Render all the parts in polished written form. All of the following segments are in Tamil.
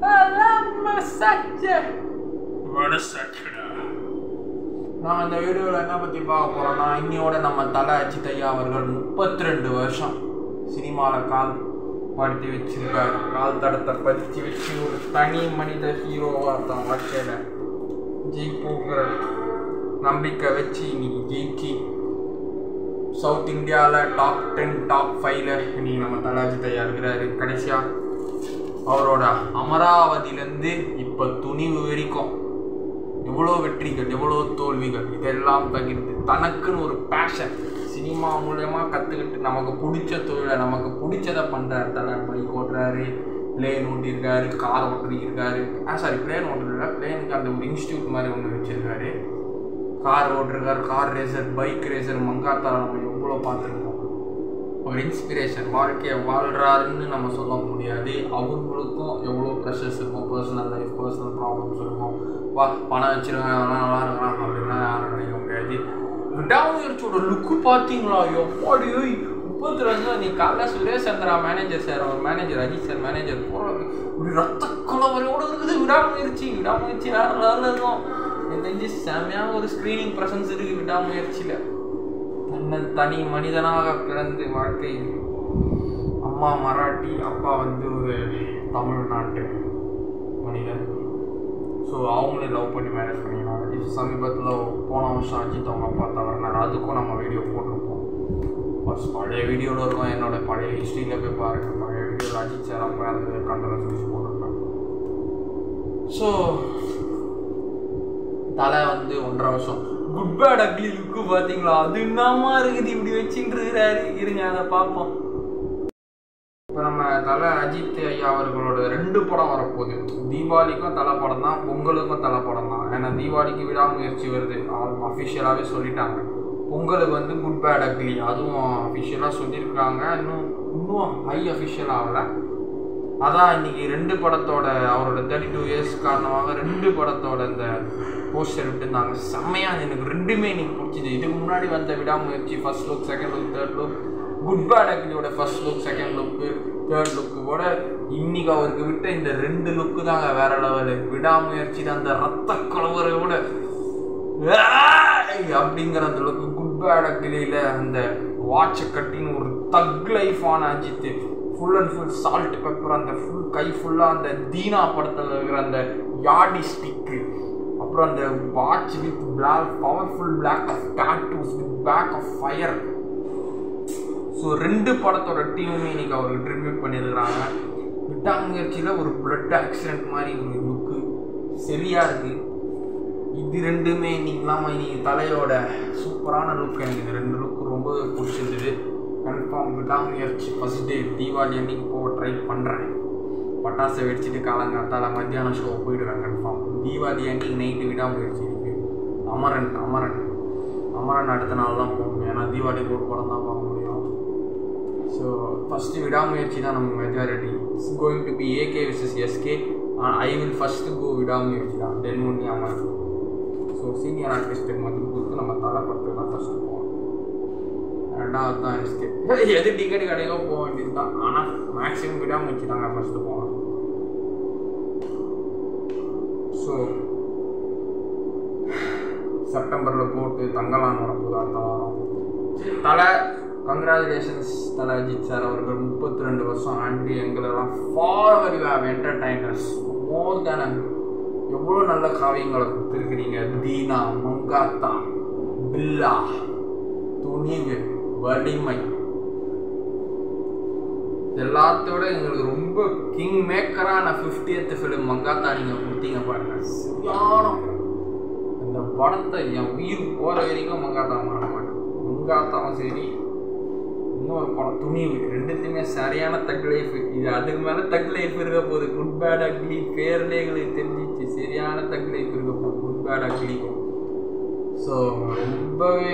நான் இந்த வீடியோவில் என்ன பற்றி பார்க்க போகிறோன்னா, இன்னையோட நம்ம தலை அஜித் ஐயா அவர்கள் 32 வருஷம் சினிமாவில் கால் படுத்தி வச்சிருக்காரு. கால் தடத்தை பதிச்சு வச்சு ஒரு தனி மனித ஹீரோவாக தான் வாழ்க்கையில் ஜெயிப்புங்கிற நம்பிக்கை வச்சு இன்னைக்கு ஜெயிச்சு சவுத் இந்தியாவில் டாப் 10 டாப் 5ல் இன்னைக்கு நம்ம தலை அஜித் ஐயா இருக்கிறாரு. கடைசியாக அவரோட அமராவதியிலேருந்து இப்போ துணிவு வரைக்கும் எவ்வளோ வெற்றிகள் எவ்வளோ தோல்விகள் இதெல்லாம் பகிர்ந்து தனக்குன்னு ஒரு பேஷன் சினிமா மூலயமா கற்றுக்கிட்டு நமக்கு பிடிச்ச தொழிலை நமக்கு பிடிச்சதை பண்ணுறாரு. தலை பைக் ஓட்டுறாரு, பிளேன் ஓட்டியிருக்காரு, கார் ஓட்டிருக்காரு. பிளேன் ஓட்டுறதுல பிளேனுக்கு அந்த ஒரு இன்ஸ்டியூட் மாதிரி ஒன்று வச்சுருக்காரு. கார் ஓட்டிருக்காரு, கார் ரேசர், பைக் ரேசர். மங்காத்தால நம்ம எவ்வளோ பார்த்துருக்கோம். ஒரு இன்ஸ்பிரேஷன். வாழ்க்கையை வாழ்கிறாருன்னு நம்ம சொல்ல முடியாது. அவங்களுக்கும் எவ்வளோ ப்ரெஷர்ஸ் இருக்கும், பர்சனல் லைஃப், பர்சனல் ப்ராப்ளம்ஸ் இருக்கும். பணம் வச்சுருக்காங்க, அதெல்லாம் நல்லா இருக்கிறான் அப்படின்னா யாரும் நினைக்க முடியாது. விடாமுயற்சியோட லுக்கு பார்த்தீங்களா? எப்படியோ 32 நீ காலைல சுரேஷ் சந்திரா மேனேஜர் சார், அவர் மேனேஜர் அஜித் சார் மேனேஜர் போகிறது இப்படி ரத்த கலவரையோடு இருக்குது. விடாமுயற்சி வேறு லெவலில் இருக்கும். எனக்கு தெரிஞ்சு செம்மையாக ஒரு ஸ்க்ரீனிங் ப்ரெசன்ஸ் இருக்குது விடாமுயற்சியில். தனி மனிதனாக பிறந்து வாழ்க்கை. அம்மா மராட்டி, அப்பா ஒரு தமிழ்நாட்டு மனிதன். ஸோ அவங்களே லவ் பண்ணி மேரேஜ் பண்ணிக்கலாம். இப்போ சமீபத்தில் போன வருஷம் அஜித் அவங்க அப்பா தவறினார். அதுக்கும் நம்ம வீடியோ போட்டிருப்போம். ஃபர்ஸ்ட் பழைய வீடியோவில் இருக்கும், என்னோட பழைய ஹிஸ்ட்ரியில் போய் பாருங்கள். பழைய வீடியோவில் அஜித் சார் அப்பா அந்த கண்டலன்ஸ் போட்டிருப்பேன். ஸோ தலை 1.5 வருஷம் குட் பேட் அக்லி லுக்கு பார்த்தீங்களா? அது என்னமா இருக்குது இப்படி வச்சுட்டு இருக்கிறாரு. இருங்க அதை பார்ப்போம். இப்போ நம்ம தலை அஜித் ஐயா அவர்களோட 2 படம் வரப்போகுது. தீபாவளிக்கும் தலை படம் தான், பொங்கலுக்கும் தலை படம் தான். ஏன்னா தீபாவளிக்கு விடாமுயற்சி வருது, அஃபிஷியலாகவே சொல்லிட்டாங்க. பொங்கலுக்கு குட் பேட் அக்லி அதுவும் அஃபிஷியலாக சொல்லியிருக்காங்க. இன்னும் ஹை அஃபிஷியல் ஆகலை. அதான் இன்றைக்கி 2 படத்தோட அவரோட 32 இயர்ஸ் காரணமாக 2 படத்தோட இந்த போஸ்டர் விட்டுருந்தாங்க. செம்மையாக எனக்கு 2மே இன்னைக்கு பிடிச்சிது. இதுக்கு முன்னாடி வந்த Vidaamuyarchi first look, second look, third look, good bad அக்லியோட first look, second look, third லுக்கோட இன்னைக்கு அவருக்கு விட்ட இந்த 2 லுக்கு தாங்க வேற லெவலு. விடாமுயற்சி தான் அந்த ரத்த கலவரையோட அப்படிங்கிற அந்த லுக்கு. குட் பேட் அக்லியில் அந்த வாட்சை கட்டின்னு ஒரு தக் லைஃபான Ajith full and full salt pepper, அந்த ஃபுல் கை ஃபுல்லாக அந்த தீனா படத்தில் இருக்கிற அந்த யாடி ஸ்டிக்கு, அப்புறம் அந்த watch with black powerful black of tattoos with pack of fire. So 2 படத்தோட டீமுமே இன்னைக்கு அவருக்கு ட்ரிபியூட் பண்ணியிருக்கிறாங்க. விடாமுயற்சியில் ஒரு பிளட் ஆக்சிடென்ட் மாதிரி ஒரு லுக்கு சரியாக இருக்குது. இது 2மே இன்னைக்கு இல்லாமல் இன்னைக்கு தலையோட சூப்பரான லுக். எனக்கு இந்த 2 லுக்கு ரொம்ப பிடிச்சிருந்தது. கன்ஃபார்ம் விடாமுயற்சி ஃபர்ஸ்ட் டே தீபாவளி அன்றைக்கி போக ட்ரை பண்ணுறேன். பட்டாசை வெடிச்சிட்டு காலங்காத்தால மத்தியானம் ஷோ போயிடுவேன் கன்ஃபார்ம். தீபாவளி அன்றைக்கி நைட்டு விடாமுயற்சி இருக்குது. அமரன் அடுத்த நாள் தான் போகணும். ஏன்னா தீபாவளிக்கு ஒரு படம் தான் பார்க்க முடியும். ஸோ ஃபஸ்ட்டு விடாமுயற்சி தான் நம்ம majority. It's going to be AK versus SK. I will first go Vidaamuyarchi தான், then only Amaran. So senior ஆர்டிஸ்ட்டுக்கு மட்டும் கொடுத்து நம்ம தலை படத்துக்கு தான் ஃபஸ்ட்டு போவோம். 2வது தான் எஸ்கே. எது டிக்கெட் கிடைக்கோ போக வேண்டியது தான். ஆனால் மேக்ஸிமம் விடாமுயற்சி தாங்க ஃபஸ்ட்டு போவோம். ஸோ செப்டம்பரில் போட்டு தங்கலான்னு வரப்போது அடுத்த வாரம். தலை கங்க்ராச்சுலேஷன்ஸ் தலை அஜித் சார் அவர்கள் 32 வருஷம் ஆண்டு எங்களெல்லாம் ஃபார்வர் யூ ஹேவ் என்டர்டைனர்ஸ் மோர் தேன். எவ்வளோ நல்ல காவியங்களை கொடுத்துருக்கிறீங்க. தீனா, மங்காத்தா, பில்லா, துணிவு, வலிமை, எல்லாத்தோட எங்களுக்கு ரொம்ப கிங் மேக்கரான 50th ஃபிலிம் மங்காத்தா நீங்கள் கொடுத்தீங்க பாருங்க. சரியான இந்த படத்தை என் உயிர் போகிற வரைக்கும் மங்காத்தா மாற மாட்டேன். மங்காத்தாவும் சரி, இன்னொரு படம் துணிவு, 2த்துமே சரியான தக் லைஃப். இது அதுக்கு மேலே தக் லைஃப் இருக்க போகுது. குட் பேட் அக்லி பேர்லேயே எங்களுக்கு தெரிஞ்சிச்சு. சரியான தக் லைஃப் இருக்க போகுது குட் பேட் அக்லிக்கும். ஸோ ரொம்பவே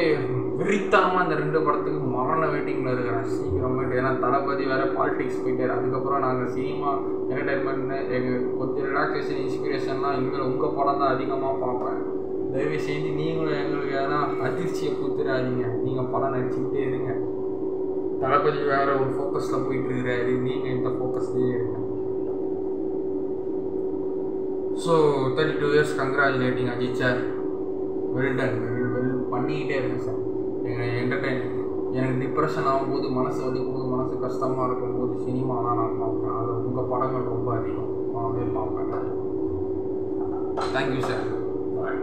விரித்தனமாக இந்த 2 படத்துக்கு மரண வெயிட்டிங்கில் இருக்கிறேன் சீக்கிரமாக. ஏன்னா தளபதி வேறு பாலிடிக்ஸ் போயிட்டார். அதுக்கப்புறம் நாங்கள் சினிமா என்டர்டைன்மெண்ட்னு எங்கள் கொஞ்சம் ரிலாக்ஸேஷன் இன்ஸ்பிரேஷன்லாம் இனிமேல் உங்கள் படம் தான் அதிகமாக பார்ப்பேன். தயவு செய்து நீங்களும் எங்களுக்கு எதனா அதிர்ச்சியை கொடுத்துடாதீங்க. நீங்கள் படம் நடிச்சுக்கிட்டே இருங்க. தளபதி வேறு ஒரு ஃபோக்கஸில் போயிட்டுருக்கிறாரு, நீங்கள் இந்த ஃபோக்கஸ்லேயே இருங்க. So 32 years congratulating Ajith sir. Well done பண்ணிக்கிட்டே இருக்கேன் சார். என்டர்டெயின் எனக்கு டிப்ரெஷன் ஆகும்போது, மனசு வலிக்கும்போது, மனசு கஷ்டமாக இருக்கும்போது சினிமாலாம் நான் பார்ப்பேன். அது உங்கள் படங்கள் ரொம்ப அதிகம் நானே பார்ப்பேன். Thank you sir. பாய்.